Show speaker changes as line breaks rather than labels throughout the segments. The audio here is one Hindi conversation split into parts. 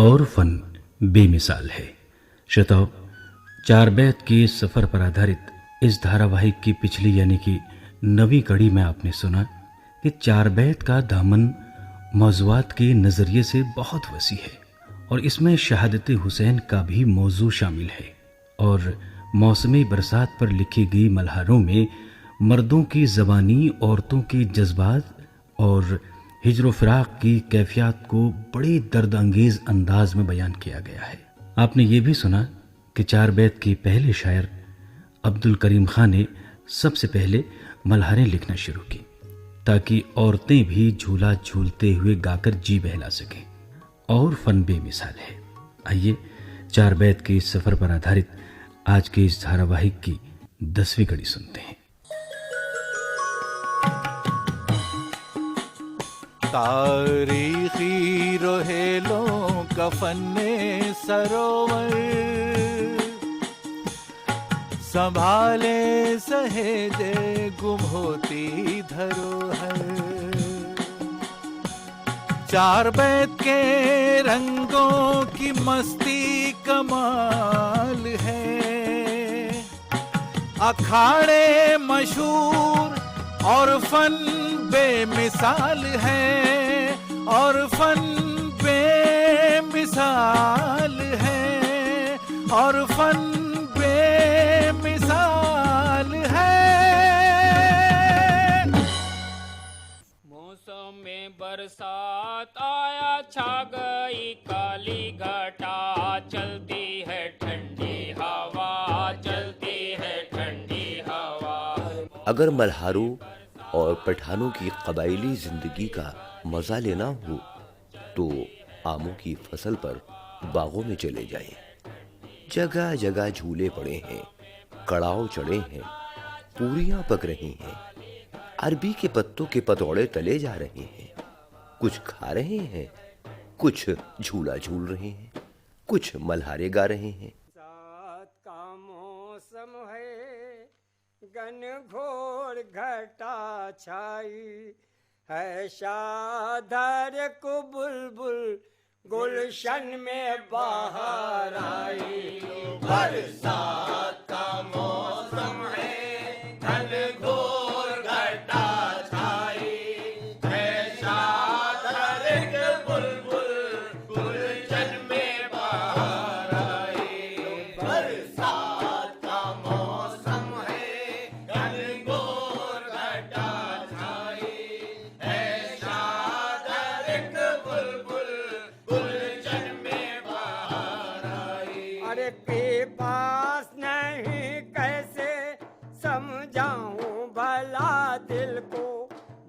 और फन बेमिसाल है। श्रोताओ, चार बैत के सफ़र पर आधारित इस धारावाहिक की पिछली यानी कि नवी कड़ी में आपने सुना कि चार बैत का दामन मौज़ूआत के नज़रिए से बहुत वसी है और इसमें शहादत हुसैन का भी मौजू शामिल है और मौसमी बरसात पर लिखी गई मल्हारों में मर्दों की ज़बानी, औरतों के जज्बात और हिज्र फ़िराक़ की कैफियत को बड़े दर्द अंगेज़ अंदाज में बयान किया गया है। आपने ये भी सुना कि चार बैत के पहले शायर अब्दुल करीम खान ने सबसे पहले मल्हारें लिखना शुरू की ताकि औरतें भी झूला झूलते हुए गाकर जी बहला सकें और फन बेमिसाल है। आइए चार बैत के इस सफ़र पर आधारित आज के इस धारावाहिक की 10वीं कड़ी सुनते हैं।
तारीखी रोहेलों का फन्ने सरोवर संभाले सहेजे गुम होती धरोहर। चार बैत के रंगों की मस्ती कमाल है, अखाड़े मशहूर और फन बेमिसाल है, और फन बेमिसाल है, और फन बेमिसाल है।
मौसम में बरसात आया, छा गई काली घटा, चलती है ठंडी हवा, चलती है ठंडी हवा।
अगर मल्हारों और पठानों की कबायली जिंदगी का मजा लेना हो तो आमों की फसल पर बागों में चले जाएं। जगह जगह झूले पड़े हैं, कड़ाव चढ़े हैं, पूरियां पक रही हैं, अरबी के पत्तों के पतौड़े तले जा रहे हैं। कुछ खा रहे हैं, कुछ झूला झूल रहे हैं, कुछ मल्हारे गा रहे हैं।
सात का मौसम है, घनघोर घटा छाई है, शाधर को बुलबुल गुलशन में बाहर आई। बरसात का मौसम है, घनघोर घटा छाई है, शाधर को बुलबुल गुलशन में बाहर आई। बरसात का मौसम है, घनघोर घटा छाई है, शाधर को बुलबुल गुलशन में बाहर आई। अरे बेपास नहीं कैसे समझाऊं भला दिल को,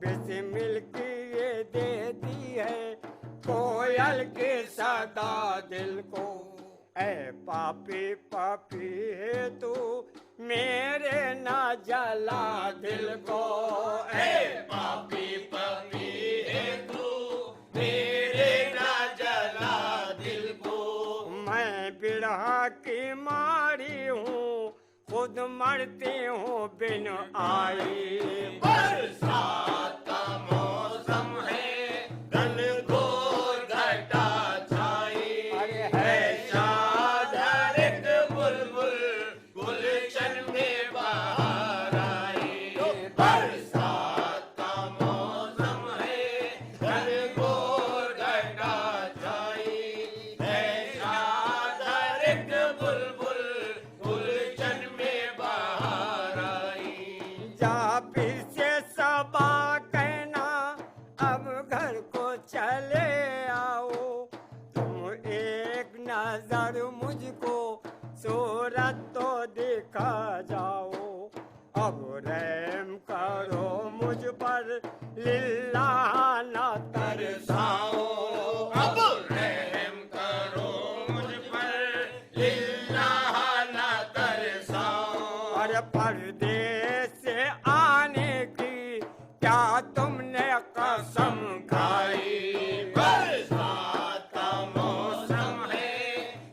बिस्मिल की ये दे दी है कोयल के सदा दिल को। ऐ पापी पापी है तू मेरे ना जला दिल को, ऐ पापी पापी है तू मेरे ना जला दिल को। मैं बिरहा की मारी हूँ, खुद मरती हूँ बिन आई। बरसात का मौसम है, घनघोर घटा छाई है, शाधर को बुलबुल गुलशन में बाहर आई। बरसात का मौसम है, घनघोर घटा छाई है, शाधर को बुलबुल गुलशन में बाहर आई। जा फिर से सबा कहना, अब घर को चले आओ, तुम एक नजर मुझको सूरत तो दिखा जाओ। अब रहम करो मुझ पर, लिल्लाह ना तरसाओ। अब रहम करो मुझ पर, लिल्लाह ना तरसाओ। और परदेस से आने की क्या तुमने कसम खाई। बरसात का मौसम है,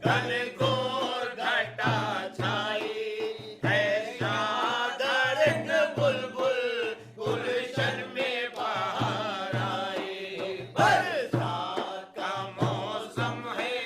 घनघोर घटा छाई है, शाधर को बुलबुल गुलशन में बाहर आई। बरसात का मौसम है,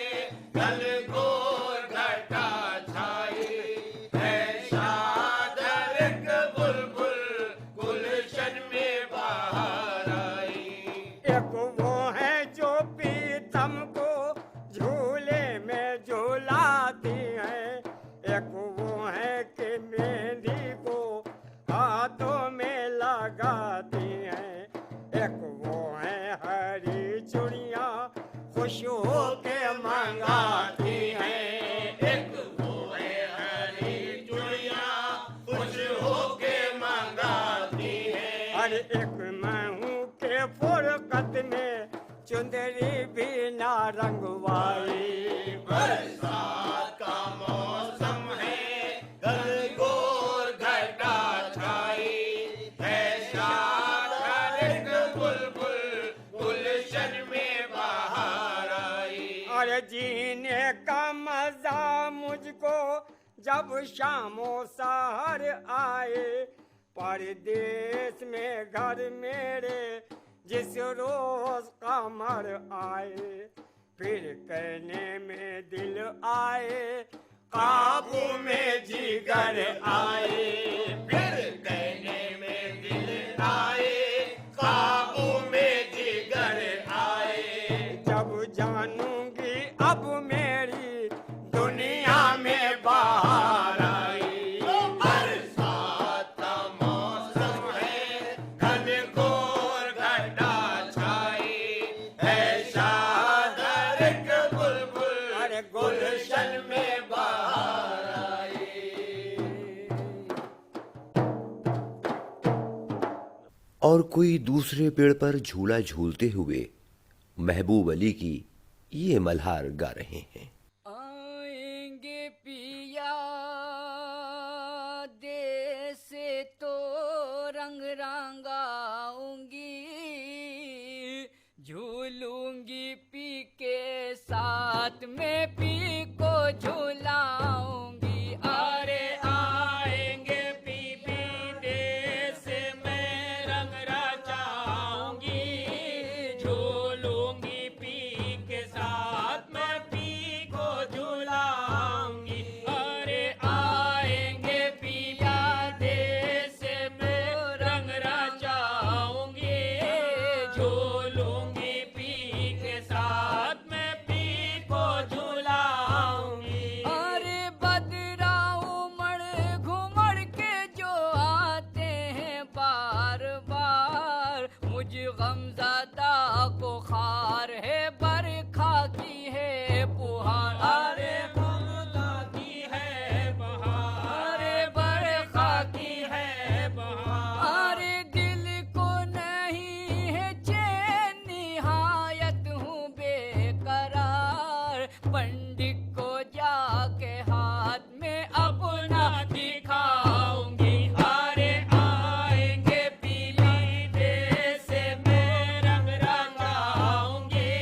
बरसात का मौसम है, घनघोर घटा छाई है, शाद हर एक बुलबुल गुलशन में बाहर आई।
अरे जीने का मजा मुझको जब शामो शहर आए, परदेश में घर मेरे जिस रोज कमर आए, फिर कहने में दिल आए, काबू में जिगर आए,
फिर कहने में दिल आए, काबू में जिगर आए।
जब जानूंगी अब मेरी दुनिया में बाहर आई।
बरसात का मौसम है, घनघोर घटा छाई है, शाद हर एक बुलबुल
अरे
गुलशन में बाहर आई।
और कोई दूसरे पेड़ पर झूला झूलते हुए महबूब अली की ये मल्हार गा रहे हैं।
आएंगे पिया देश से तो रंग रंगाऊंगी, झूलूंगी पी के साथ में पी को झूलाऊंगी।
अरे आएंगे पीपी देश में रंग रचाऊंगी, झूलूंगी पी के साथ में पी को झूलाऊंगी। अरे आएंगे पिया देश में रंग रचाऊंगी, झूलूंगी पी के साथ में पी को झूलाऊंगी।
अरे बदरा उमड़ घुमड़ के जो आते हैं बार बार, मुझ गमज़दा को खार है बरखा की है पुहार। अरे
ममता की है बहार,
अरे बरखा
की है बहार।
अरे दिल को नहीं है चैन, निहायत हूँ बेकरार, पंडित को जाके हाथ में अपना
दिखाऊंगी। अरे आएंगे पीली देश में रंग रंगाऊंगी,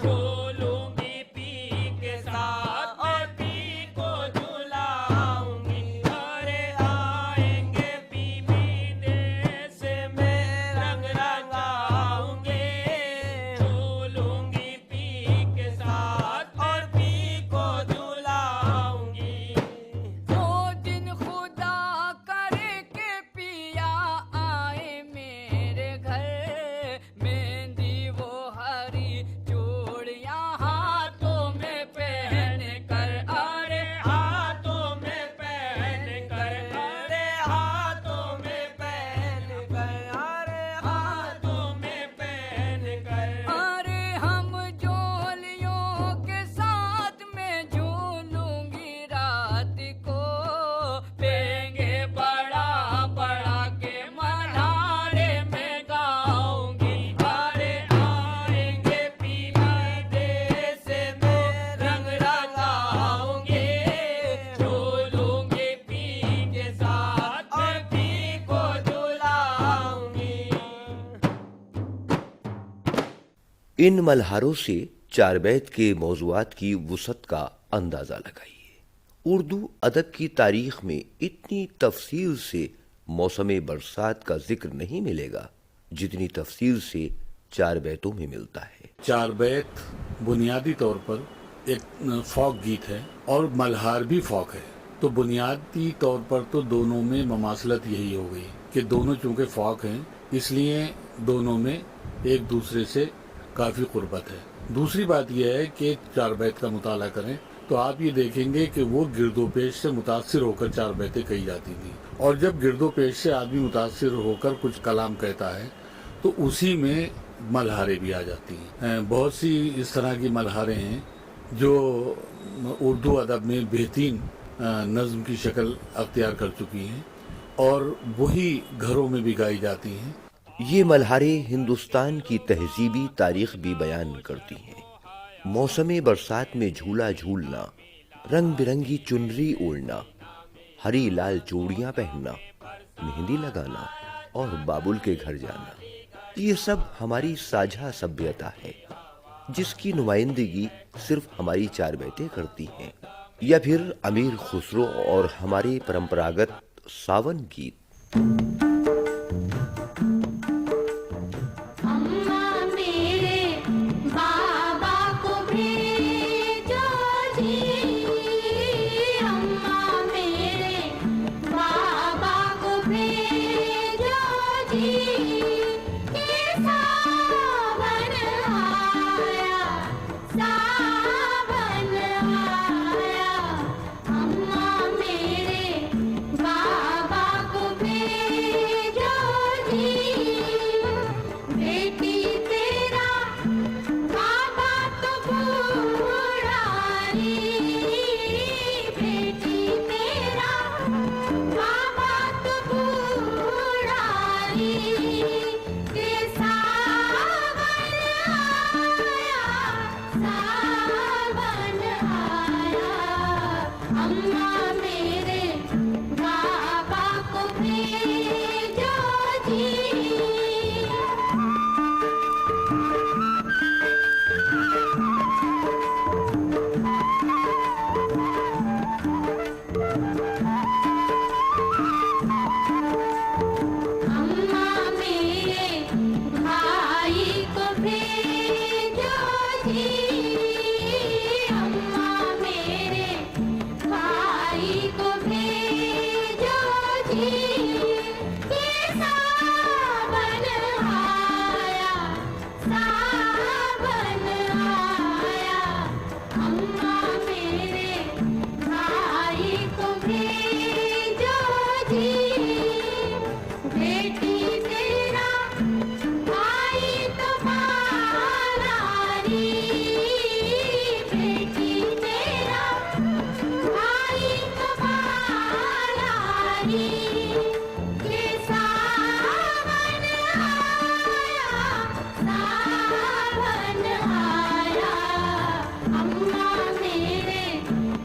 झूलूंगी पी के साथ और पी को झूलाऊंगी। अरे आएंगे पीली देश में रंग रंगाऊंगी, झूलूंगी पी के साथ और पी को झूलाऊंगी।
वो दिन खुदा करे के पिया आए मेरे घर, मेहंदी वो हरी चूड़ियां हाथों में पहन कर। अरे
हाथों में पहन कर, अरे हाथों में पहन कर, अरे हाथों में पहन कर।
अरे हम जोलियों के साथ में झूलूंगी रात को,
पेंगे बड़ा बड़ा के मल्हारे में गाऊंगी। अरे आएंगे पीली देश में रंग रंगाऊंगी, झूलूंगी पी के साथ में पी को झूलाऊंगी।
इन मल्हारों से चार बैत के मौज़ूआत की वुसअत का अंदाज़ा लगाइए। उर्दू अदब की तारीख में इतनी तफसील से मौसम बरसात का जिक्र नहीं मिलेगा जितनी तफसील से चार बैतों में मिलता है।
चार बैत बुनियादी तौर पर एक फोक गीत है और मल्हार भी फोक है। तो बुनियादी तौर पर तो दोनों में ममासलत यही हो गई कि दोनों चूंकि फोक हैं इसलिए दोनों में एक दूसरे से काफ़ी कुर्बत है। दूसरी बात यह है कि चार बैत का मुताला करें तो आप ये देखेंगे कि वो गिरदोपेश से मुतासिर होकर चार बैतें कही जाती थी, और जब गिरदोपेश से आदमी मुतासिर होकर कुछ कलाम कहता है तो उसी में मल्हारें भी आ जाती हैं। बहुत सी इस तरह की मल्हारें हैं जो उर्दू अदब में बेहतरीन नज़्म की शक्ल अख्तियार कर चुकी हैं और वही घरों में भी गाई जाती हैं।
ये मल्हारें हिंदुस्तान की तहजीबी तारीख भी बयान करती हैं। मौसमे बरसात में झूला झूलना, रंग बिरंगी चुनरी ओढ़ना, हरी लाल चूड़ियां पहनना, मेहंदी लगाना और बाबुल के घर जाना, ये सब हमारी साझा सभ्यता है जिसकी नुमाइंदगी सिर्फ हमारी चार बेटे करती हैं। या फिर अमीर खुसरो और हमारे परंपरागत सावन गीत।
अम्मा मेरे बाबा को भेजो जी, अम्मा मेरे बाबा को भेजो जी, ये सावन आया, सावन आया, अम्मा मेरे बाबा को भेजो जी, बेटी तेरा बाबा तो बूढ़ा रे, बेटी तेरा बाबा तो बूढ़ा रे, के सावन आया, सावन आया, अम्मा मेरे बाबा को भेजो जी। अम्मा मेरे भाई को भेजो जी, अम्मा मेरे भाई को भेजो जी, ये सावन आया, सावन आया, अम्मा मेरे भाई को भेजो जी, बेटी तेरा भाई तो बाला रे, बेटी तेरा भाई तो बाला रे, ये सावन आया, सावन आया, अम्मा मेरे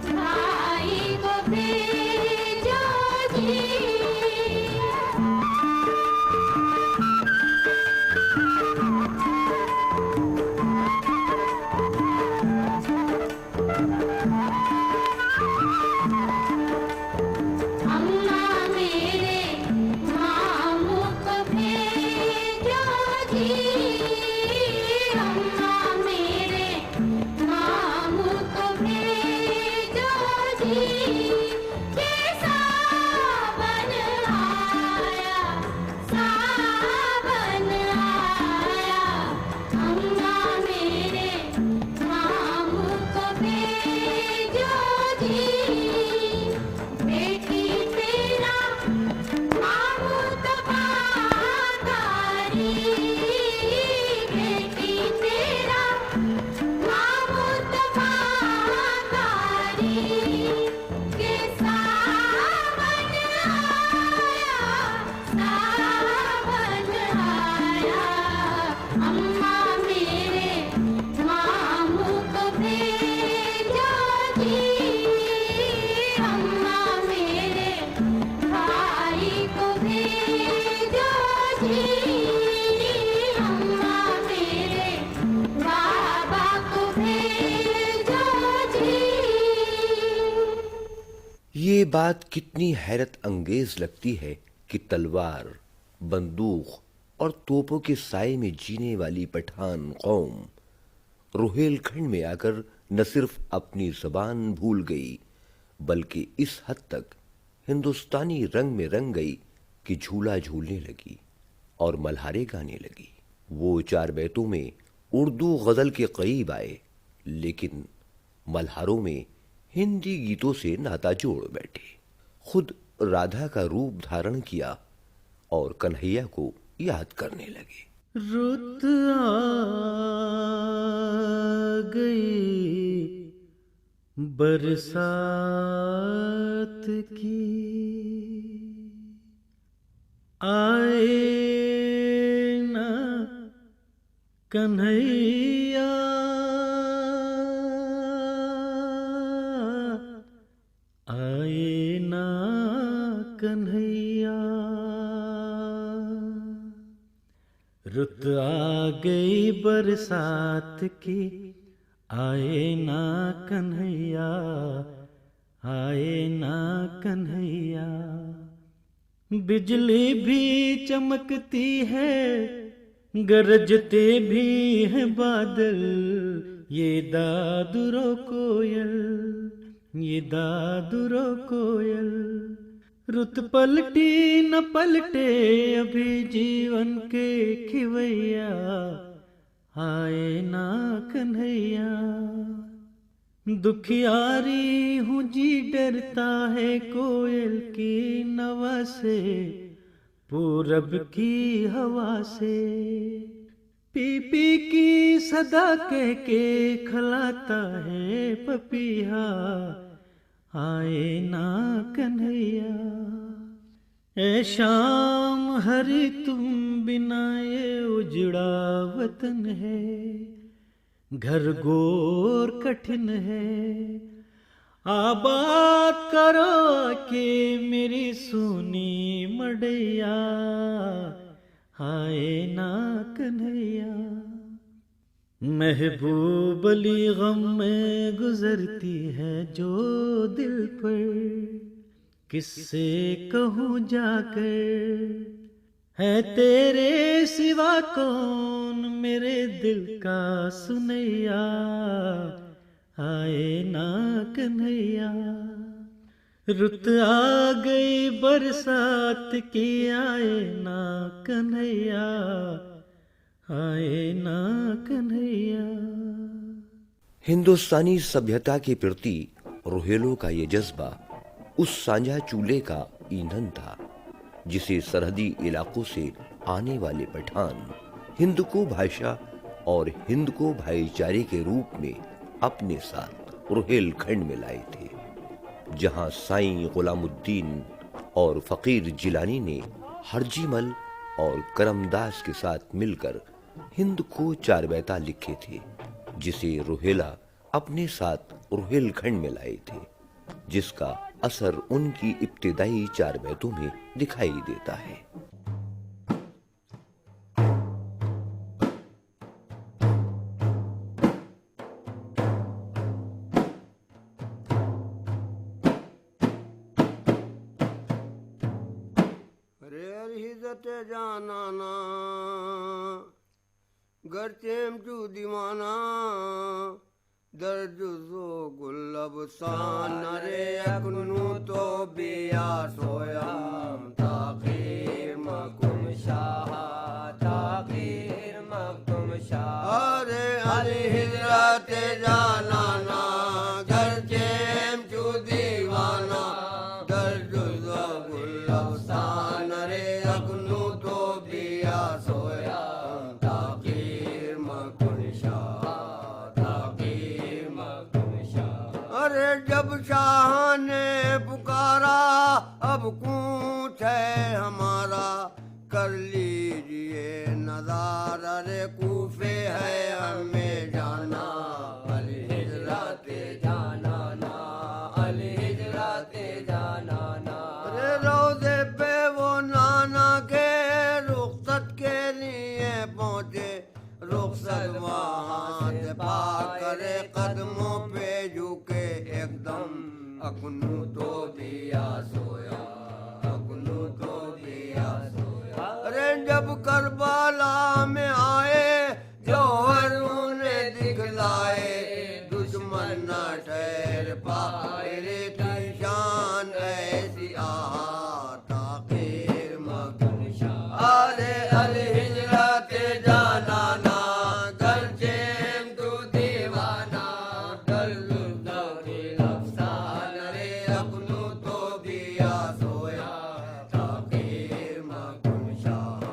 भाई को भेजो जी। अम्मा मेरे मामू को भेजो जी, अम्मा मेरे मामू को भेजो जी, ये सावन आया, सावन आया, अम्मा मेरे मामू को भेजो जी, बेटी तेरा मामू तो बागा रे, बेटी तेरा मामू तो बागा रे, के सावन आया, सावन आया, अम्मा मेरे मामू को भेजो जी, अम्मा मेरे भाई को भेजो जी, अम्मा मेरे बाबा को भेजो जी।
ये बात कितनी हैरत अंगेज लगती है कि तलवार, बंदूक और तोपों के साए में जीने वाली पठान कौम रोहेलखंड में आकर न सिर्फ अपनी जबान भूल गई बल्कि इस हद तक हिंदुस्तानी रंग में रंग गई कि झूला झूलने लगी और मल्हारे गाने लगी। वो चार बैतों में उर्दू गजल के करीब आए, लेकिन मल्हारों में हिंदी गीतों से नाता जोड़ बैठे। खुद राधा का रूप धारण किया और कन्हैया को याद करने लगे।
रुत आ गई बरसात की, आए ना कन्हैया कन्हैया, रुत आ गई बरसात की, आए ना कन्हैया, आए ना कन्हैया। बिजली भी चमकती है, गरजते भी हैं बादल, ये दादुरो कोयल, ये दादुरो कोयल। रुत पलटी न पलटे अभी जीवन के खिवैया, आए ना कन्हैया। दुखियारी हूँ जी डरता है कोयल की नवा से, पूरब की हवा से। पी पी की सदा कह के खलाता है पपीहा, आए ना कन्हैया। ए शाम हरी तुम बिना ये उजड़ा वतन है, घर गोर कठिन है। आबाद करो के मेरी सोनी मड़ैया, आए ना कन्हैया। महबूब अली गम में गुजरती है जो दिल पर, किससे कहूँ जाकर, है तेरे सिवा कौन मेरे दिल का सुनैया, आए ना कन्हैया। रुत आ गई बरसात की, आए ना कन्हैया, आए ना कन्हैया।
हिंदुस्तानी सभ्यता के प्रति रोहेलों का ये जज्बा उस साझा चूल्हे का ईंधन था जिसे सरहदी इलाकों से आने वाले पठान हिंद को भाषा और हिंद को भाईचारे के रूप में अपने साथ रोहेलखंड में लाए थे, जहां साईं गुलामुद्दीन और फकीर जिलानी ने हरजीमल और करमदास के साथ मिलकर हिंद को चार बैता लिखे थे, जिसे रोहेला अपने साथ रोहेलखंड में लाए थे, जिसका असर उनकी इब्तिदाई चार बैतों में दिखाई देता है।
हिजते जाना ना गरचेम चू दीवाना, दर्द जो गुल्लब सान रे अकनू तो बिया सोया, ताखीर मकुम शाह, ताखीर मकुम शाह। अरे अली हिजरत जाना ना गरचेम चू दीवाना, दर्द जो गुल्लब सान रे अकनू तो बिया सोया, ताखीर मकुम शाह, ताखीर मकुम शाह। अरे जब शाह ने पुकारा अब कूच है हमारा, कर लीजिए नजारा रे कूफे है हमें जाना, अल हिजराते जाना ना, अल हिजराते जाना ना। अरे रोज़े पे वो नाना के रुखसत के लिए पहुँचे, रुखसत वहाँ से पा करे कदमों पे झुके एकदम, अकनू तो दिया सोया, अकनू तो दिया सोया। अरे जब करबला में आए जौहर उन्हें दिखलाए, दुश्मन न ठहर पाए रे शान ऐसी आहा, ताखीर मकुम शाह। अरे अल हिजरत जाना ना गरचेम तू दीवाना, दर्द दौल अफसान रे अकनू तो बिया सोया, ताखीर मकुम शाह,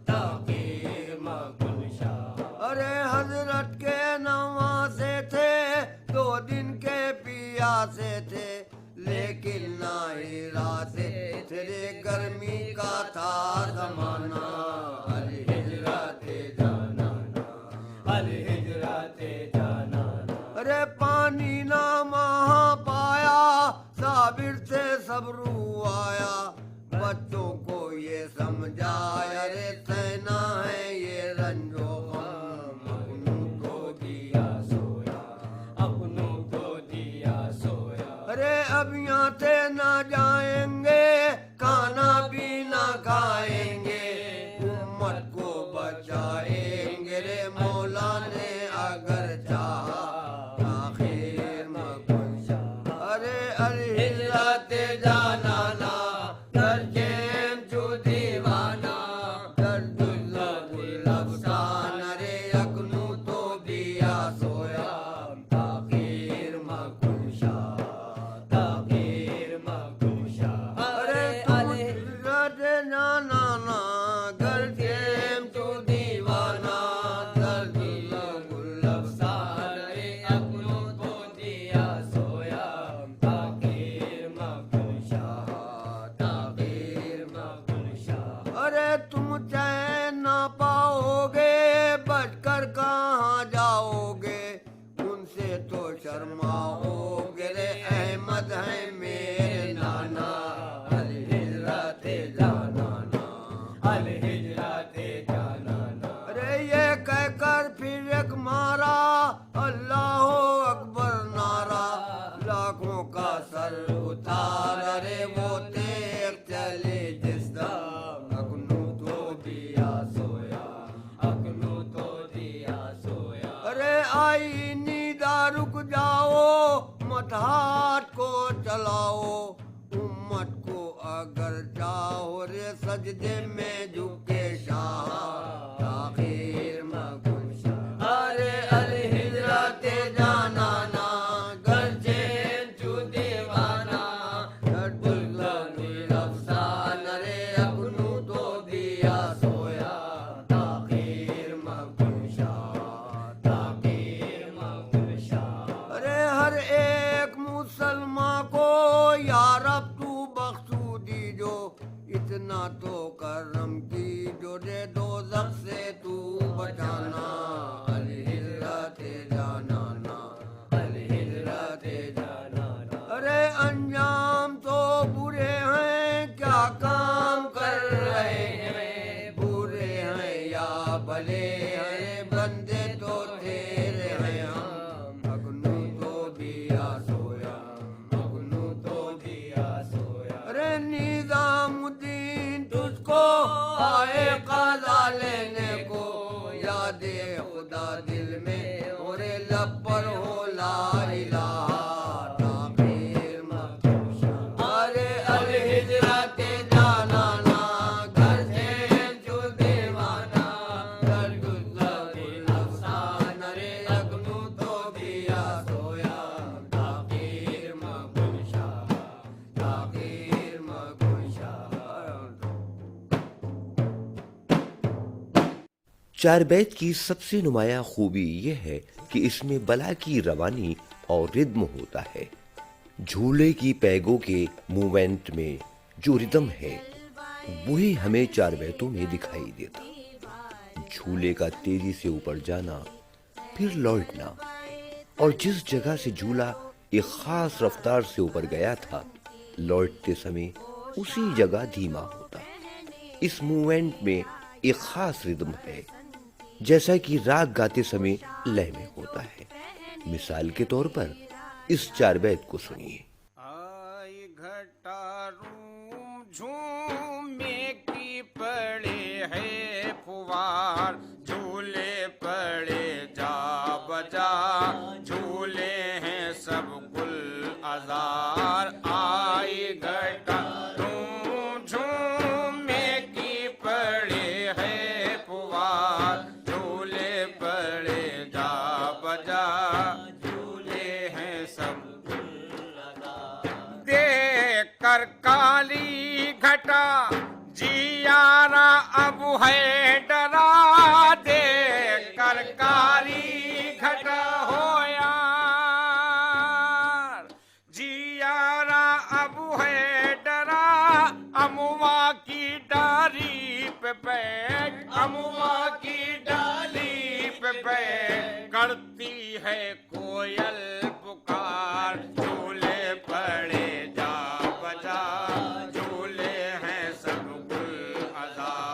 ताखीर मकुम शाह। अरे हजरत के नवासे थे, 2 दिन के पियासे थे, लेकिन ना ही राते तेरे गर्मी का था जमाना, अल हिजराते जाना ना, अल हिजराते जाना ना। अरे पानी ना महा पाया, साबिर से सबरू आया, जाए, अरे सहना है ये रंजो गम, अपनों को दिया सोया, अपनों को दिया सोया। अरे अब यहाँ से ना जाएंगे, खाना भी ना खाएंगे, उम्मत को बचाएंगे रे मौला ने अगर चाहा, आखिर में कुछ। अरे हिजरत जाना ना करके जो दीवाना, दर्दुल्ला गुलफसान, अरे अकनू तो बिया सोया, ताकीर में कुशा, ताकीर में कुशा। अरे हिजरत जाना ना करके जो दीवाना, दर्दुल्ला गुलफसान, अरे अकनू तो दिया सोया, ताकीर में कुशा, ताकीर में कुशा। अरे तुम चैन ना पाओगे, बचकर कहाँ जाओगे, उनसे तो शर्माओगे रे अहमद है मेरे नाना, अल हिजरत जाना ना, अल हिजरत जाना ना। अरे ये कहकर फिर एक मारा अल्लाह अकबर नारा, लाखों का सर उतार, अरे वो तेग चले जिस दम, अकनू तो दिया सोया, अकनू तो दिया सोया। अरे आई नींदा रुक जाओ, मत हाथ को चलाओ, उम्मत को अगर चाहो रे सजदे में झुके शाह, आखिर में कुछ। अरे अल हिजरत जाना ना गर्जे तू दीवाना, दर्दुल्ला गुलफसान, अरे अकनू तो दिया सोया, ताकीर में कुशा, ताकीर में कुशा। अरे हर एक मुसलमान को या रब तू बख्शू दीजो, इतना तो करम की जो रे दोज़ख से तू बचाना, अल हिजरत जाना ना, अल हिजरत जाना ना। अरे अंजाम तो बुरे हैं, क्या काम कर रहे हैं, बुरे हैं या भले, अरे बंदे तो तेरे हैं हम, अकनू तो दिया सोया, अकनू तो दिया सोया। अरे निजामुद्दीन तुझको आए क़ज़ा लेने को, यादे खुदा दिल में और लब पर हो ला इलाहा, ताकीर में कुशा। अरे अल हिजरत जाना ना घर से जो दीवाना, दर्दुल्ला गुलफसान, अरे अकनू तो दिया सोया, ताकीर में कुशा, ताकीर में कुशा।
चार बैत की सबसे नुमाया खूबी यह है कि इसमें बला की रवानी और रिद्म होता है। झूले की पैगों के मूवमेंट में जो रिदम है वही हमें चार बैतों में दिखाई देता। झूले का तेजी से ऊपर जाना, फिर लौटना, और जिस जगह से झूला एक खास रफ्तार से ऊपर गया था, लौटते समय उसी जगह धीमा होता। इस मूवमेंट में एक खास रिदम है, जैसा कि राग गाते समय लय में होता है। मिसाल के तौर पर इस चार बैत को सुनिए।
आई घटा रूम झूमे की पड़े है फुवार, झूले पड़े जा बजा, झूले हैं सब गुल आजार। आई घटा रूम झूमे की पड़े है फुवार, झूले पड़े जा बजा, झूले हैं सब देख कर काली घटा, जियारा अब है डरा, देख कर काली घटा हो यार, जियारा अब है डरा, अमुआ की डाली पे बैठ, अमुआ की डाली पे बैठ, करती है कोयल पुकार, झूले पड़े जा बजा, झूले हैं सब गुल आजार।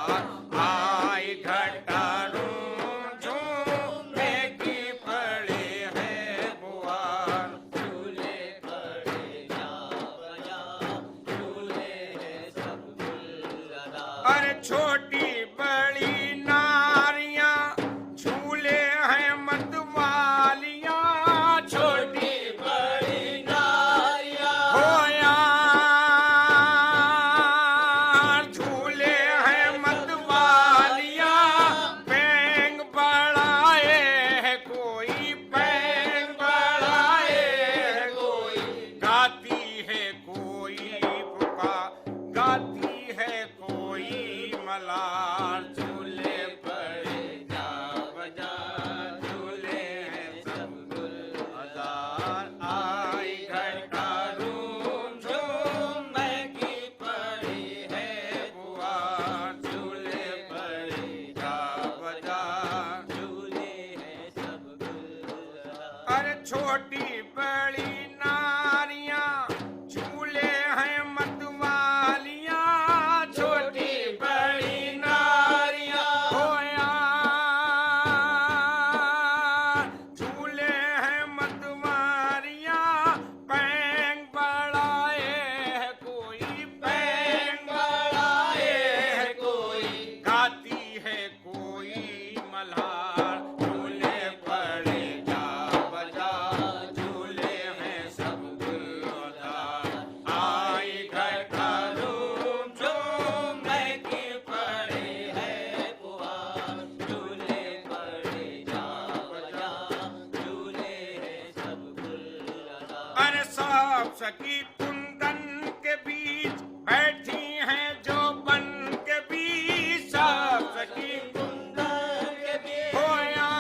सखी कुंदन के बीच बैठी हैं जो बन के बीच, सब सखी कुंदन के बीच हो यार,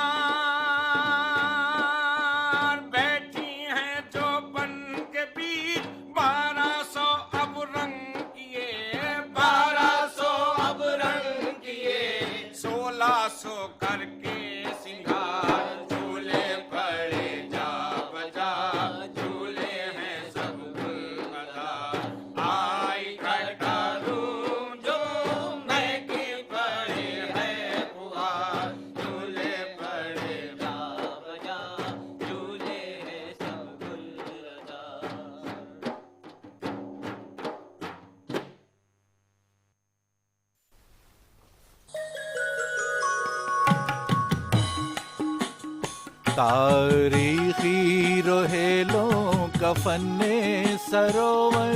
बैठी हैं जो बन के बीच 1200 अब रंग किए, 1200 अब रंग किए, 1600 करके सिंगार, झूले पड़े जा बजा, झूले हैं सब गुलगदा, आई खड़का रूम जो महकी पड़े है पुआर, झूले पड़े जा बजा, झूले हैं सब गुलगदा।
तारीखी रोहेलों का फन्ने सरोवर,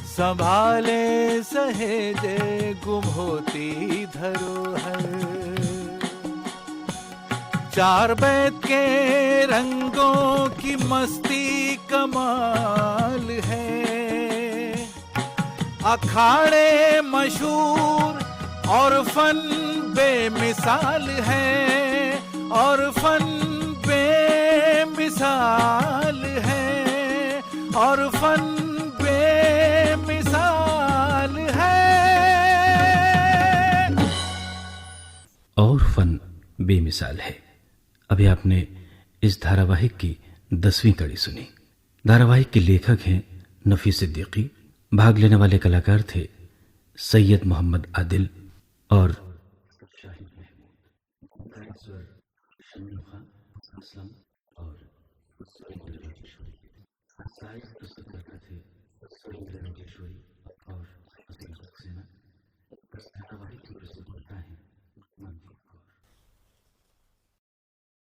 संभाले सहेजे गुम होती धरोहर, चार बैत के रंगों की मस्ती कमाल है, अखाड़े मशहूर और फन बेमिसाल है, और फन बेमिसाल है, और फन बेमिसाल है।
और फन बेमिसाल है। अभी आपने इस धारावाहिक की 10वीं कड़ी सुनी। धारावाहिक के लेखक हैं नफी सिद्दीकी। भाग लेने वाले कलाकार थे सैयद मोहम्मद आदिल और